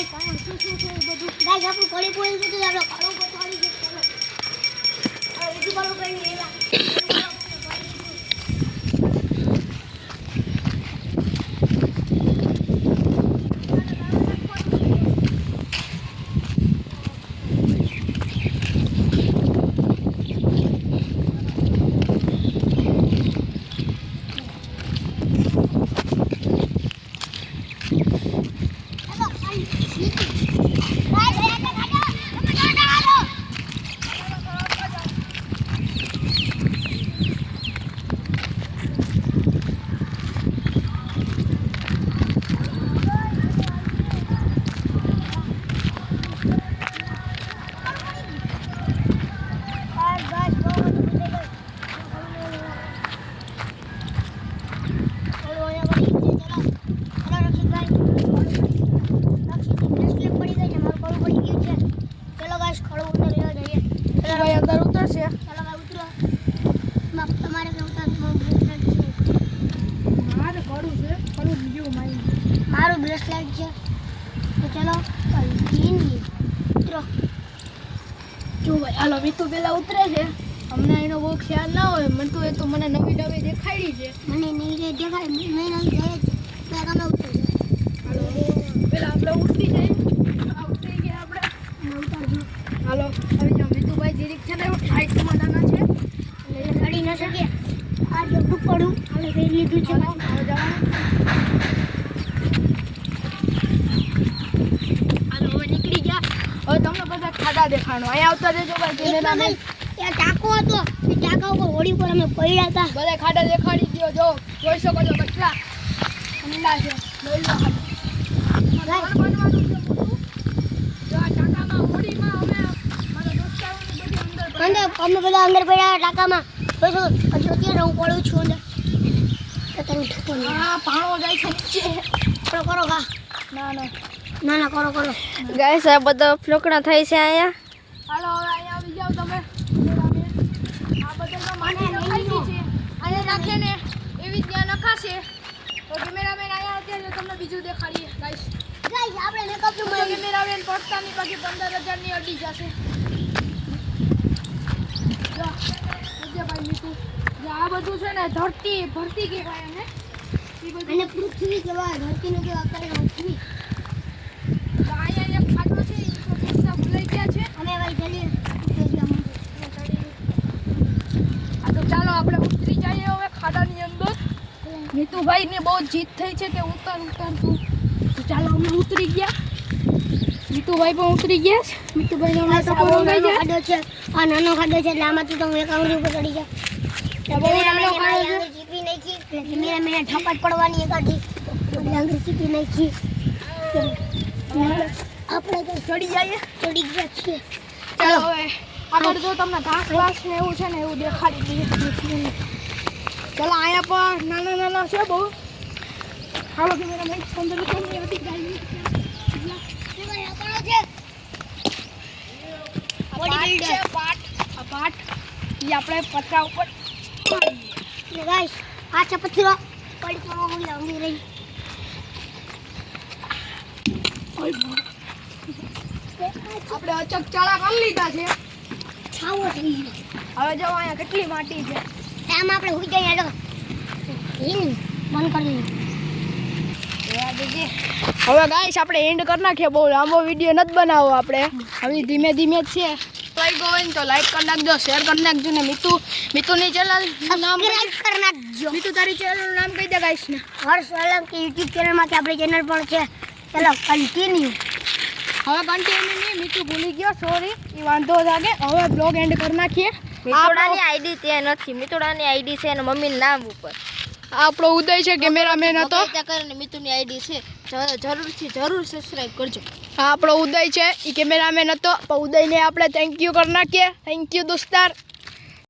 guys શું બધું guys આપણું કોળી કોળી બધું આપણે કાળો પતવાળી છે ચલો આ બીજું કાળો કરી એલા મારું બ્રેસલેટ છે તો ચલો ઉતરો જો ભાઈ હાલો મીતુ પેલા ઉતરે છે અમને એનો બહુ ખ્યાલ ના હોય મને તો એ તો મને નવી નવી દેખાડી છે મને નહીં દેખાય મેં નહીં જાય મેં તમે ઉતરે હાલો પેલા આપણે ઉતરી જાય ઉતરી ગયા આપણે ઉતારજો હાલો આવી જાઓ મીતુભાઈ જીરીક છે ને હાઈટમાં નાના છે એટલે ચડી ન શકે આ ડબ્બું પડું હાલે પહેરી લીધું છે હવે જવાનું હવે તમને બધા ખાડા દેખાડો અહીંયા આવતા જજો ભાઈ કેમેરામેન ત્યાં ટાંકો હતો એ ટાંકા ઉપર હોડી પર અમે પડ્યા હતા બધા ખાડા દેખાડી દો જો જોઈ શકો છો કેટલા ઊંડા છે જોઈ લો અમે બધા અંદર પડ્યા ટાંકામાં જોઈશું અત્યારે હું પડું છું અંદર હા પાણો જાય છે નીચે કરો કા ના કરો ગાઈસ આ બધા ફ્લોકણા થાય છે અહીંયા હાલો હવે અહીંયા આવી જાઓ તમે આ બધા માટી નખાઈ ગઈ છે અહીંયા નાખે ને એવી ત્યાં નખાશે તો કેમેરામેન અહીંયા અત્યારે તમને બીજું દેખાડીએ ગાઈસ આપણે મેકઅપ નું કેમેરામેન પડતાની બાકી 15,000 ની અડી જશે જો ભાઈ મીતુ આ બધું છે ને ધરતી ભરતી કહેવાય ને એ બધું અને પૃથ્વી કહેવાય ધરતીને કેવા કરે પૃથ્વી અહીંયા એક ખાડો છે એ તો રસ્તા ભૂલાઈ ગયા છે અમે ભાઈ જઈએ આ તો ચાલો આપણે ઉતરી જઈએ હવે ખાડાની અંદર મીતુભાઈ ને બહુ જીત થઈ છે કે ઉતારું તો ચાલો અમે ઉતરી ગયા મીતુભાઈ પણ ઉતરી ગયા છે મીતુભાઈ ને હમણાં ટકોરો ગઈ જાય ખાડો છે આ નાનો ખાડો છે એટલે આમાંથી તો હું એક આંગળી ઉપર ચડી ગયા બહુ નાનો ખાડો છે ચીપી નાખી એટલે મેં ઠપટ પડવાની એક આધી આંગળી ચીપી નાખી આપણે તો ચડી જઈએ ચડી ગયા છીએ ચાલો હવે આગળ જો તમને ઘાસ વાસ ને એવું છે ને એવું દેખાડી દઈએ ચાલો અહીંયા પણ નાના નાના છે બહુ હાલો કે મેરા મેં 15 ની અડી જાય પાટ એ આપણે પથરા ઉપર ગાઈસ આ છે પથરો પડી તો હું લાંબી રહી આપણે અચક ચાળા કરી લીધા છે છાવો થઈ હવે જો અહીંયા કેટલી માટી છે આમ આપણે હોઈ જઈએ તો બંધ કરી હવે ગાઈસ આપણે એન્ડ કરી નાખીએ બહુ લાંબો વિડીયો નથી બનાવવો આપણે હવે ધીમે ધીમે જ છે તો ગોઈન તો લાઈક કરી નાખજો શેર કરી નાખજો ને મીતુની ચેનલ નામ સબસ્ક્રાઇબ કરી નાખજો મીતુ તારી ચેનલનું નામ કહી દે ગાઈસ ને હર્ષ સોલંકી યુટ્યુબ ચેનલમાંથી આપણી ચેનલ પણ છે ચલો કન્ટિન્યુ હવે કન્ટિન્યુ નહીં મીતુ ભૂલી ગયો સોરી એ વાંધો લાગે હવે બ્લોગ એન્ડ કરી નાખીએ મિતુડાની આઈડી ત્યાં નથી મિતુડાની આઈડી છે એના મમ્મીના નામ ઉપર આપણો ઉદય છે કેમેરામેન હતો કરીને મિતુની આઈડી છે જરૂર સબસ્ક્રાઇબ કરજો આપણો ઉદય છે એ કેમેરામેન હતો પણ ઉદયને આપણે થેન્ક યુ કરી નાખીએ થેન્ક યુ દોસ્તાર